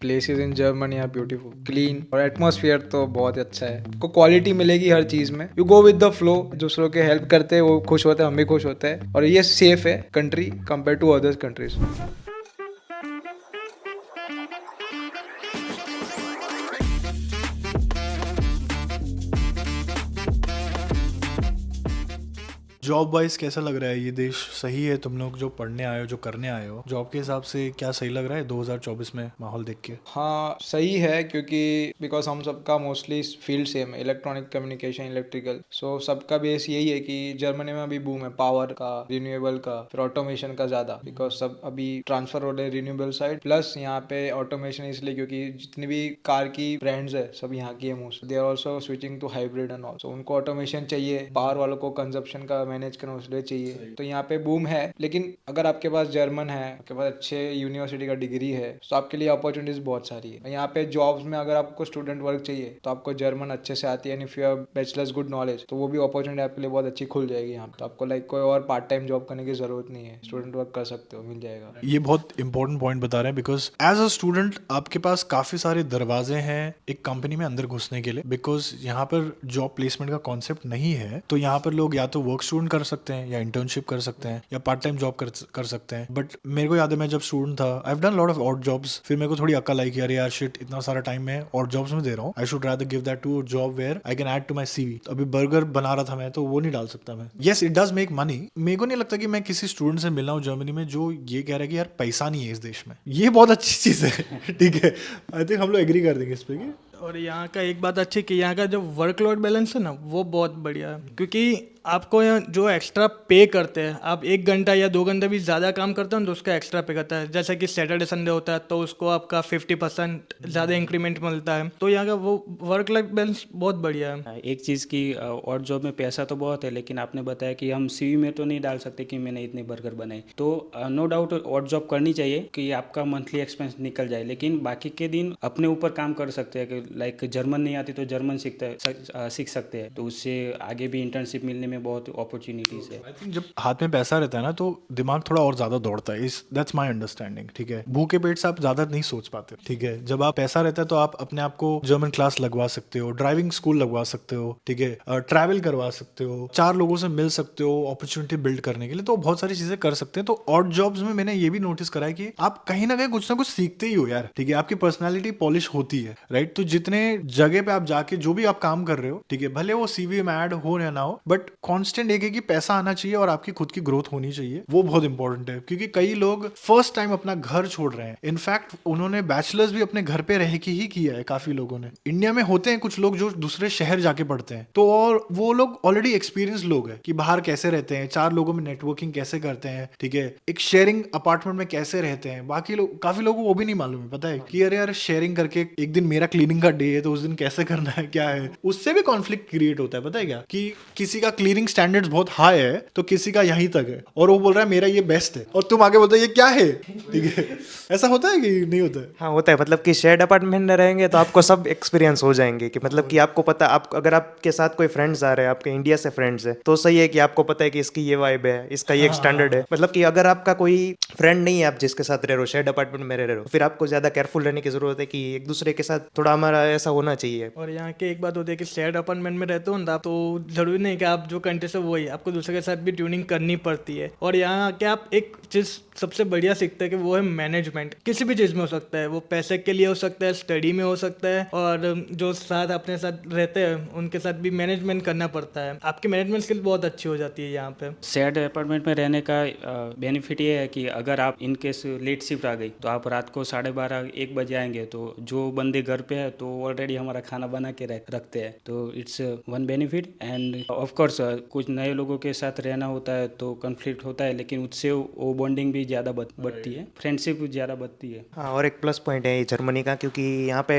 Places in Germany are beautiful, clean, और atmosphere तो बहुत अच्छा है। आपको क्वालिटी मिलेगी हर चीज में। You go with the flow, दूसरों के हेल्प करते हैं, वो खुश होते हैं, हम भी खुश होते हैं, और ये सेफ है country compare to other countries. Job wise कैसा लग रहा है ये देश? सही है? तुम लोग जो पढ़ने आए हो, जो करने आए हो, जॉब के हिसाब से क्या सही लग रहा है 2024 में माहौल देख के? हाँ सही है, क्योंकि बिकॉज हम सबका मोस्टली फील्ड सेम है, इलेक्ट्रॉनिक कम्युनिकेशन, इलेक्ट्रिकल, सो सबका बेस यही है कि जर्मनी में अभी बूम है पावर का, रिन्यूएबल का, फिर ऑटोमेशन का ज्यादा, बिकॉज सब अभी ट्रांसफर हो रहे हैं रिन्यूएबल साइड। प्लस यहाँ पे ऑटोमेशन इसलिए क्योंकि जितनी भी कार की ब्रांड्स है सब यहाँ की है most, they are also switching to hybrid and also, उनको ऑटोमेशन चाहिए, पावर वालों को कंजप्शन का मैनेज करना उसलिए चाहिए, तो यहाँ पे बूम है। लेकिन अगर आपके पास जर्मन है, आपके पास अच्छे यूनिवर्सिटी का डिग्री है, तो आपके लिए अपॉर्चुनिटीज बहुत सारी है यहाँ पे। जॉब्स में अगर आपको स्टूडेंट वर्क चाहिए तो आपको जर्मन अच्छे से आती है, and if you have bachelors good knowledge, तो वो भी अपॉर्चुनिटी आपके लिए बहुत अच्छी खुल जाएगी यहाँ पे। तो आपको लाइक कोई और पार्ट टाइम जॉब करने की जरूरत नहीं है, स्टूडेंट वर्क कर सकते हो, मिल जाएगा। ये बहुत इंपॉर्टेंट पॉइंट बता रहे हैं, बिकॉज एज अ स्टूडेंट आपके पास काफी सारे दरवाजे हैं एक कंपनी में अंदर घुसने के लिए, बिकॉज यहाँ पर जॉब प्लेसमेंट का कॉन्सेप्ट नहीं है। तो यहाँ पर लोग या तो वर्क स्टूडेंट कर सकते हैं, या इंटर्नशिप कर सकते हैं, या पार्ट टाइम जॉब कर सकते हैं। बट मेरे को याद है मैं जब स्टूडेंट था, I have done lot of odd jobs, फिर मेरे को थोड़ी अक्ल आई कि अरे यार शिट, इतना सारा टाइम मैं और जॉब्स में दे रहा हूँ, I should rather give that to job where I can add to my CV. अभी बर्गर बना रहा था मैं, तो वो नहीं डाल सकता मैं। Yes it does make money. मेरे को नहीं लगता कि मैं किसी स्टूडेंट से मिला हूँ जर्मनी में जो ये कह रहा है कि यार पैसा नहीं है इस देश में। ये बहुत अच्छी चीज है ठीक है, आई थिंक हम लोग एग्री कर देंगे इस पे कि और यहाँ का एक बात अच्छी कि यहाँ का जो वर्कलोड बैलेंस है ना वो बहुत बढ़िया है, क्योंकि आपको यहाँ जो एक्स्ट्रा पे करते हैं, आप 1 घंटा या 2 घंटे भी ज़्यादा काम करते हो तो उसका एक्स्ट्रा पे करता है। जैसे कि सैटरडे संडे होता है तो उसको आपका 50% ज़्यादा इंक्रीमेंट मिलता है। तो यहाँ का वो वर्क लाइफ बैलेंस बहुत बढ़िया है। एक चीज़ की और जॉब में पैसा तो बहुत है, लेकिन आपने बताया कि हम सीवी में तो नहीं डाल सकते कि मैंने इतने बर्गर बनाए। तो नो डाउट और जॉब करनी चाहिए कि आपका मंथली एक्सपेंस निकल जाए, लेकिन बाकी के दिन अपने ऊपर काम कर सकते हैं कि लाइक जर्मन नहीं आती तो जर्मन सीख सकते हैं, तो उससे आगे भी इंटर्नशिप मिलने में बहुत अपॉर्चुनिटीज है। आई थिंक जब हाथ में पैसा रहता है ना तो दिमाग थोड़ा और ज्यादा दौड़ता है। इस दैट्स माय अंडरस्टैंडिंग। ठीक है, भूखे पेट से आप ज्यादा नहीं सोच पाते। ठीक है, जब आप पैसा रहता है तो आप अपने आप को जर्मन क्लास लगवा सकते हो, ड्राइविंग स्कूल लगवा सकते हो, ठीक है, ट्रैवल करवा सकते हो, 4 लोगों से मिल सकते हो अपॉर्चुनिटी बिल्ड करने के लिए, तो बहुत सारी चीजें कर सकते हैं। तो ऑड जॉब्स में मैंने ये भी नोटिस करा है कि आप कहीं ना कुछ सीखते ही हो यार। ठीक है, आपकी पर्सनैलिटी पॉलिश होती है, राइट? तो जितने जगह पे आप जाके जो भी आप काम कर रहे हो, ठीक है, भले वो सीवी में ऐड हो या ना हो, बट कांस्टेंट एक है कि पैसा आना चाहिए और आपकी खुद की ग्रोथ होनी चाहिए। वो बहुत इंपॉर्टेंट है, क्योंकि कई लोग फर्स्ट टाइम अपना घर छोड़ रहे हैं। इनफैक्ट उन्होंने बैचलर्स भी अपने घर पे रह के ही किया है। काफी लोगों ने, इंडिया में होते हैं कुछ लोग जो दूसरे शहर जाके पढ़ते हैं, तो और वो लोग ऑलरेडी एक्सपीरियंस लोग हैं कि बाहर कैसे रहते हैं, 4 लोगों में नेटवर्किंग कैसे करते हैं, ठीक है, एक शेयरिंग अपार्टमेंट में कैसे रहते हैं। बाकी लोग, काफी लोगों को वो भी नहीं मालूम है, पता है कि अरे यार शेयरिंग करके एक दिन मेरा क्लीनिंग का डे है तो उस दिन कैसे करना है, क्या है, उससे भी कॉन्फ्लिक्ट क्रिएट होता है। पता है क्या, कि किसी का क्लीनिंग स्टैंडर्ड्स बहुत हाई है तो किसी का यहीं तक है, और वो बोल रहा है मेरा ये बेस्ट है, और तुम आगे बोलते हो ये क्या है। ठीक है, ऐसा होता है कि नहीं होता है? हाँ होता है, मतलब कि शेयर्ड अपार्टमेंट में रहेंगे तो आपको सब एक्सपीरियंस हो जाएंगे कि मतलब कि आपको पता, आप अगर आपके साथ कोई फ्रेंड्स आ रहे हैं, आपके इंडिया से फ्रेंड्स है, तो सही है कि आपको पता है कि इसकी ये वाइब है, इसका ये स्टैंडर्ड है। मतलब कि अगर आपका कोई फ्रेंड नहीं है, आप जिसके साथ रह रहे हो, शेयर्ड अपार्टमेंट में रह रहे हो, फिर आपको ज्यादा केयरफुल रहने की जरूरत है कि एक दूसरे के साथ थोड़ा हमारा ऐसा होना चाहिए। और यहाँ के एक बात होती है कि शेयर्ड अपार्टमेंट में रहते हो ना, तो जरूरी नहीं कि आप जो कंट्री से वही, आपको दूसरे के साथ भी ट्यूनिंग करनी पड़ती है। और यहाँ के आप एक चीज़ सबसे बढ़िया सीखते हैं कि वो है मैनेजमेंट। किसी भी चीज़ में हो सकता है, वो पैसे के लिए हो सकता है, स्टडी में हो सकता है, और जो साथ अपने साथ रहते हैं उनके साथ भी मैनेजमेंट करना पड़ता है। आपकी मैनेजमेंट स्किल बहुत अच्छी हो जाती है यहाँ पे। शेयर्ड अपार्टमेंट में रहने का बेनिफिट ये है कि अगर आप इन केस लेट शिफ्ट आ गई तो आप रात को 12:30-1 बजे आएंगे, तो जो बंदे घर पे है तो ऑलरेडी हमारा खाना बना के रखते हैं, तो it's one benefit. End of course कुछ नए लोगों के साथ रहना होता है तो कन्फ्लिक्ट होता है, लेकिन उससे वो बॉन्डिंग भी ज़्यादा बढ़ती है, फ्रेंडशिप ज़्यादा बढ़ती है। हाँ, और एक प्लस पॉइंट है ये जर्मनी का, क्योंकि यहाँ पे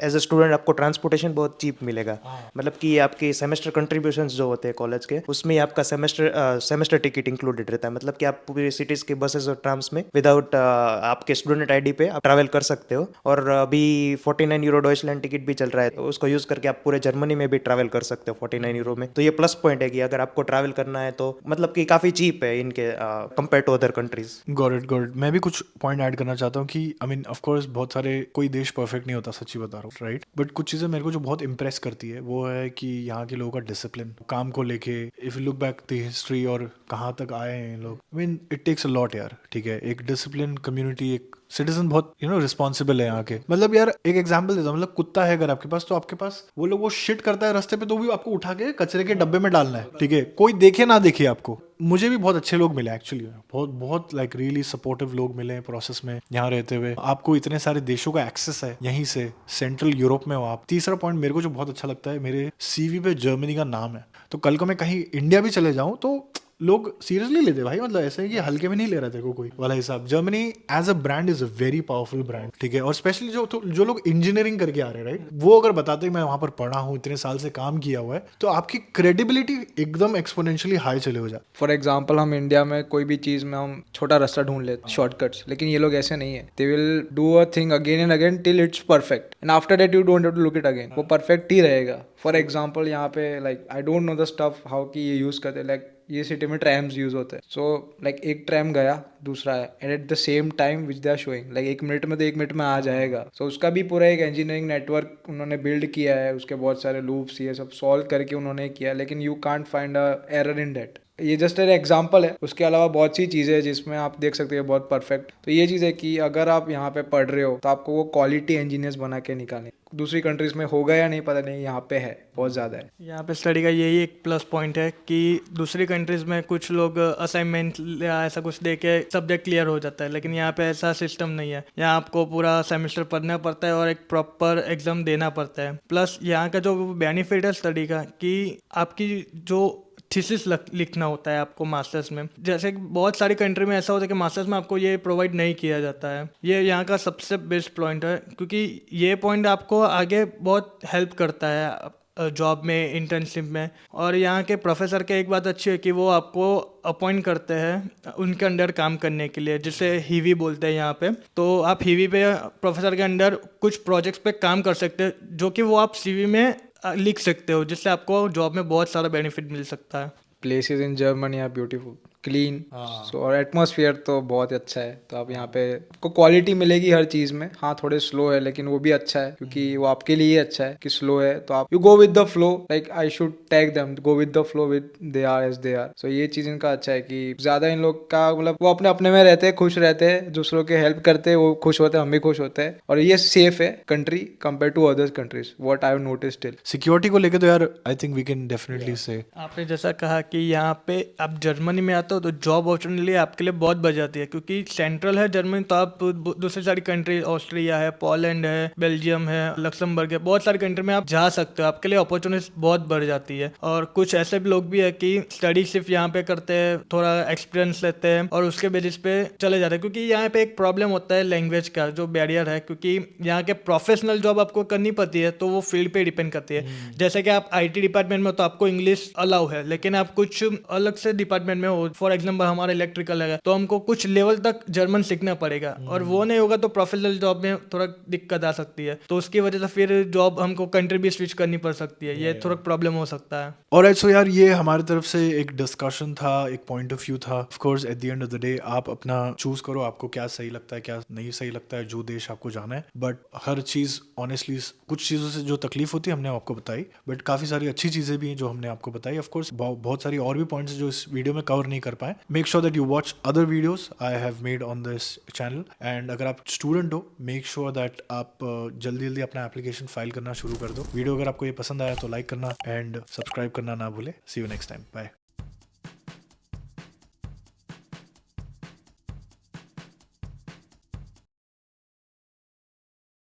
एज अ स्टूडेंट आपको ट्रांसपोर्टेशन बहुत चीप मिलेगा। मतलब कि आपकी सेमेस्टर कंट्रीब्यूशंस जो होते हैं कॉलेज के, उसमें ही आपका सेमेस्टर टिकट इंक्लूडेड रहता है। मतलब कि आप पूरी सिटीज के बसेस और ट्राम्स में विदाउट आपके स्टूडेंट आईडी पे आप ट्रैवल कर सकते हो। और अभी 49 यूरो डॉइचलैंड टिकट भी चल रहा है, तो उसको यूज करके आप पूरे जर्मनी में भी ट्रैवल कर सकते हो 49 यूरो में। तो ये प्लस पॉइंट है कि कि अगर आपको ट्रैवल करना है तो मतलब कि काफ़ी चीप है इनके compare to other countries. Got it. मैं भी कुछ पॉइंट ऐड करना चाहता हूँ कि आई मीन ऑफ कोर्स बहुत सारे, कोई देश परफेक्ट नहीं होता, सच्ची बता रहा हूँ, राइट। बट कुछ चीज़ें मेरे को जो बहुत इंप्रेस करती है वो है कि यहाँ के लोगों का डिसिप्लिन, काम को लेके। If you look back the history और कहाँ तक आए हैं लोग, I mean it takes a lot यार, ठीक है। एक डिसिप्लिन कम्युनिटी, एक सिटीजन बहुत रिस्पॉन्सिबल है यहाँ के। मतलब यार एक एग्जांपल देता हूँ, मतलब कुत्ता है अगर आपके पास, तो आपके पास वो लोग वो शिट करता है रास्ते पे तो भी आपको उठा के कचरे के डब्बे में डालना है, ठीक है, कोई देखे ना देखे आपको। मुझे भी बहुत अच्छे लोग मिले एक्चुअली, बहुत बहुत लाइक रियली सपोर्टिव लोग मिले प्रोसेस में यहाँ रहते हुए। आपको इतने सारे देशों का एक्सेस है यहीं से, सेंट्रल यूरोप में हो आप। तीसरा पॉइंट मेरे को जो बहुत अच्छा लगता है, मेरे सीवी पे जर्मनी का नाम है, तो कल को मैं कहीं इंडिया भी चले जाऊँ तो लोग सीरियसली लेते भाई, मतलब ऐसे है कि हल्के में नहीं ले रहे थे कोई वाला हिसाब। Germany as a brand is a very powerful brand, ठीक है। और स्पेशली जो लोग इंजीनियरिंग करके आ रहे हैं, राइट, वो अगर बताते हैं मैं वहां पर पढ़ा हूँ, इतने साल से काम किया हुआ है, तो आपकी क्रेडिबिलिटी एकदम एक्सपोनेंशियली हाई चले हो जाए। फॉर एग्जाम्पल हम इंडिया में कोई भी चीज़ में हम छोटा रास्ता ढूंढ लेते, शॉर्टकट्स, लेकिन ये लोग ऐसे नहीं है। They will do a thing again and again till it's perfect, and after that you don't have to look it again, वो परफेक्ट ही रहेगा। फॉर एग्जाम्पल यहाँ पे like I don't know the stuff how कि ये use करते, like ये city में ट्रैम्स यूज होते हैं। सो लाइक एक ट्रैम गया, दूसरा है, and at the same time which they are showing, like 1 minute में तो 1 मिनट में आ जाएगा। सो उसका भी पूरा एक इंजीनियरिंग नेटवर्क उन्होंने बिल्ड किया है, उसके बहुत सारे लूप्स ये सब सॉल्व करके उन्होंने किया, लेकिन you can't find a error in that. ये जस्ट एक एग्जाम्पल है, उसके अलावा बहुत सी चीज़ें हैं जिसमें आप देख सकते हो बहुत परफेक्ट। तो ये चीज़ है कि अगर आप यहाँ पे पढ़ रहे हो तो आपको वो क्वालिटी इंजीनियर्स बना के निकालने। दूसरी कंट्रीज में होगा या नहीं पता नहीं, यहाँ पे है, बहुत ज़्यादा है। यहाँ पे स्टडी का यही एक प्लस पॉइंट है कि दूसरी कंट्रीज में कुछ लोग असाइनमेंट या ऐसा कुछ दे के सब्जेक्ट क्लियर हो जाता है, लेकिन यहाँ पे ऐसा सिस्टम नहीं है। यहाँ आपको पूरा सेमेस्टर पढ़ना पड़ता है और एक प्रॉपर एग्जाम देना पड़ता है। प्लस यहाँ का जो बेनिफिट है स्टडी का कि आपकी जो थीसिस लिखना होता है आपको मास्टर्स में, जैसे कि बहुत सारी कंट्री में ऐसा होता है कि मास्टर्स में आपको ये प्रोवाइड नहीं किया जाता है। ये यहाँ का सबसे बेस्ट पॉइंट है, क्योंकि ये पॉइंट आपको आगे बहुत हेल्प करता है जॉब में, इंटर्नशिप में। और यहाँ के प्रोफेसर के एक बात अच्छी है कि वो आपको अपॉइंट करते हैं उनके अंडर काम करने के लिए, जिसे हीवी बोलते हैं यहाँ पे। तो आप हीवी पे प्रोफेसर के अंडर कुछ प्रोजेक्ट्स पे काम कर सकते हैं, जो कि वो आप सीवी में लिख सकते हो, जिससे आपको जॉब में बहुत सारा बेनिफिट मिल सकता है। Places in Germany are beautiful, clean, so और एटमॉस्फेयर तो बहुत अच्छा है। तो आप यहाँ पे आपको क्वालिटी मिलेगी हर चीज़ में। हाँ थोड़े स्लो है, लेकिन वो भी अच्छा है, क्योंकि वो आपके लिए ही अच्छा है कि स्लो है। तो आप you go with the flow, like I should tag them, go with the flow with they are as they are. So ये चीज़ इनका अच्छा है कि ज़्यादा इन लोग का मतलब वो अपने अपने में रहते हैं, खुश रहते हैं, दूसरों के हेल्प करते हैं, वो खुश होते हैं, हम भी खुश होते हैं। और ये सेफ है country compare to other countries, what I have noticed till. Security को लेके तो यार I think we can definitely say, आपने जैसा कहा कि यहाँ पे आप जर्मनी में आते हो तो जॉब अपॉर्चुनिटी आपके लिए बहुत बढ़ जाती है, क्योंकि सेंट्रल है जर्मनी। तो आप दूसरी सारी कंट्री, ऑस्ट्रिया है, पोलैंड है, बेल्जियम है, लक्समबर्ग है, बहुत सारी कंट्री में आप जा सकते हो। आपके लिए अपॉर्चुनिटी बहुत बढ़ जाती है। और कुछ ऐसे भी लोग भी है कि स्टडी सिर्फ यहाँ पे करते हैं, थोड़ा एक्सपीरियंस लेते हैं और उसके बेसिस पे चले जाते हैं। क्योंकि यहाँ पे एक प्रॉब्लम होता है लैंग्वेज का, जो बैरियर है, क्योंकि यहाँ के प्रोफेशनल जॉब आपको करनी पड़ती है तो वो फील्ड पे डिपेंड करती है। जैसे कि आप IT डिपार्टमेंट में तो आपको इंग्लिश अलाउ है, लेकिन आप कुछ अलग से डिपार्टमेंट में हो, फॉर एग्जाम्पल हमारा इलेक्ट्रिकल है, तो हमको कुछ लेवल तक जर्मन सीखना पड़ेगा। और वो नहीं होगा तो प्रोफेशनल जॉब में थोड़ा दिक्कत आ सकती है। तो उसकी वजह से फिर जॉब हमको कंट्री भी स्विच करनी पड़ सकती है, ये थोड़ा प्रॉब्लम हो सकता है। ऑलराइट, सो यार ये हमारी तरफ से एक डिस्कशन था, एक पॉइंट ऑफ व्यू था। Of course at the end of the day आप अपना चूज करो, आपको क्या सही लगता है, क्या नहीं सही लगता है, जो देश आपको जाना है। बट हर चीज ऑनेस्टली, कुछ चीज़ों से जो तकलीफ होती है हमने आपको बताई, बट काफ़ी सारी अच्छी चीज़ें भी हैं जो हमने आपको बताई। ऑफ कोर्स बहुत सारी और भी पॉइंट्स जो इस वीडियो में कवर नहीं कर पाए। Make sure that you watch other videos I have made on this channel. And अगर आप स्टूडेंट हो, मेक श्योर दैट आप जल्दी जल्दी अपना एप्लीकेशन फाइल करना शुरू कर दो। वीडियो अगर आपको ये पसंद आया तो लाइक करना एंड सब्सक्राइब करना ना भूले। सी यू नेक्स्ट टाइम, बाय।